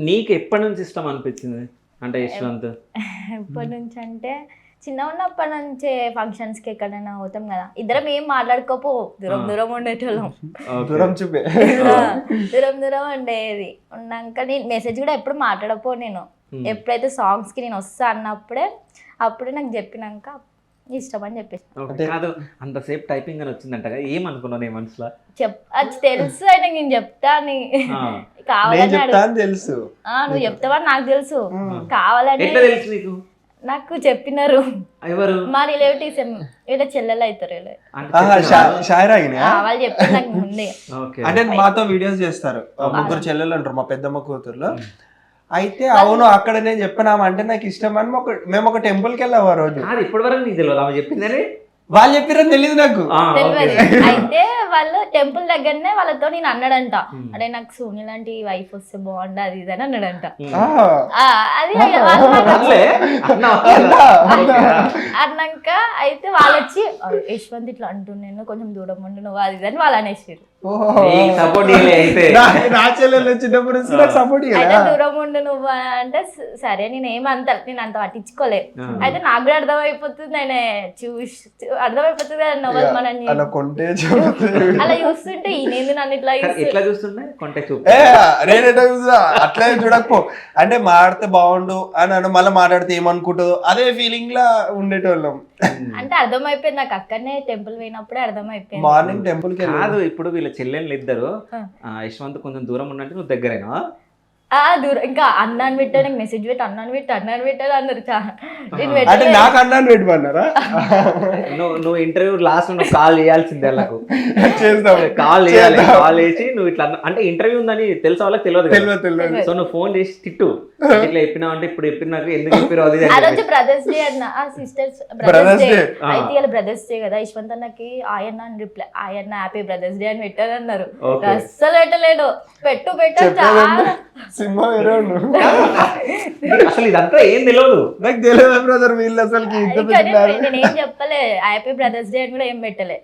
నీకు ఎప్పటి నుంచి ఇష్టం అనిపించింది అంటే యశ్వంత్? ఎప్పటి నుంచి అంటే చిన్న ఉన్నప్పటి నుంచే ఫంక్షన్స్కి ఎక్కడైనా పోతాం కదా, ఇద్దరం ఏం మాట్లాడుకోపో దూరం దూరం ఉండేటోళ్ళం. దూరం చూపే దూరం దూరం ఉండేది. ఉన్నాక నేను మెసేజ్ కూడా ఎప్పుడు మాట్లాడపో. నేను ఎప్పుడైతే సాంగ్స్కి నేను వస్తా అన్నప్పుడే అప్పుడే నాకు చెప్పినాక ఇష్టం అని చెప్పేసి. కాదు అంతసేపు టైపింగ్ అని వచ్చిందంట, ఏమనుకున్నావు నీ మనసులో? అది తెలుసు ఆయన నేను చెప్తా అని కావాలని తెలుసు, నువ్వు చెప్తావని నాకు తెలుసు. కావాలని తెలుసు నీకు? నాకు చెప్పినారు ఎవరు? మా రిలేటివ్స్, వీళ్ళ చెల్లెలు అవుతారు. వాళ్ళు చెప్పారు నాకు ముందే. అంటే మాతో వీడియోస్ చేస్తారు, ముగ్గురు చెల్లెలు అంటారు మా పెద్దమ్మ కూతురులో. అయితే అవును అక్కడ నేను చెప్పినామంటే నాకు ఇష్టం అని మేము ఒక టెంపుల్కి వెళ్ళాము ఆ రోజు. ఇప్పటి వరకు నీకు తెలియదు ఆమె చెప్పిందని? వాళ్ళు చెప్పారని తెలియదు నాకు. అయితే వాళ్ళు టెంపుల్ దగ్గరనే వాళ్ళతో నేను అన్నాడంట, అదే నాకు సోని లాంటి వైఫ్ వస్తే బాగుండు అది ఇది అని అన్నాడంట. అది అన్నాక అయితే వాళ్ళు వచ్చి యశ్వంత్ ఇట్లా అంటున్నాను కొంచెం దూరం ఉండు నువ్వు అది ఇది అని వాళ్ళు అనేసారు. అయితే దూరం ఉండు నువ్వు అంటే సరే నేను అంత పట్టించుకోలేదు. అయితే నాకు కూడా అర్థమైపోతుంది, నేను అర్థమైపోతుంది కదా నవ్వదు మనని అలా చూస్తుంటే ఈయనేంది నన్ను ఇట్లా చూస్తుంటే అట్లా చూడకపో అంటే మాడితే బాగుండు అని మళ్ళీ మాట్లాడితే ఏమనుకుంటుందో అదే ఫీలింగ్ లా ఉండేటోళ్ళం. అంటే అర్థమైపోయింది నాకు అక్కడనే టెంపుల్ పోయినప్పుడే అర్థమైపోయింది. మార్నింగ్ టెంపుల్ కి కాదు, ఇప్పుడు వీళ్ళ చెల్లెళ్ళు ఇద్దరు యశ్వంత్ కొంచెం దూరం ఉన్నట్టు నువ్వు దగ్గరేనా? దూరం ఇంకా అన్నాను పెట్టాను మెసేజ్ పెట్టి అన్నాను పెట్టాను అన్నారు. అంటే నాకు అన్నాను పెట్టమన్నారా? నువ్వు ఇంటర్వ్యూ లాస్ట్ నువ్వు కాల్ చేయాల్సిందే వాళ్ళకు, కాల్ చేసి నువ్వు ఇట్లా అంటే ఇంటర్వ్యూ ఉందని తెలుసు వాళ్ళకి తెలియదు. సో నువ్వు ఫోన్ చేసి తిట్టు, ఇట్లా చెప్పినావు అంటే ఇప్పుడు చెప్పినాక ఎందుకు చెప్పారు అది. ఆ రోజు బ్రదర్స్ డే అన్న సిస్టర్స్ బ్రదర్స్ డే అయితే ఇలా బ్రదర్స్ డే కదా, యశ్వంత్ అన్నకి ఆయన రిప్లై ఆయన హ్యాపీ బ్రదర్స్ డే అని పెట్టారు అన్నారు. అస్సలు పెట్టలేడు. అసలు ఇదంతా ఏం తెలియదు నాకు తెలియదు బ్రదర్ వీళ్ళు అసలు నేను ఏం చెప్పలే, హ్యాపీ బ్రదర్స్ డే అని కూడా ఏం పెట్టలే.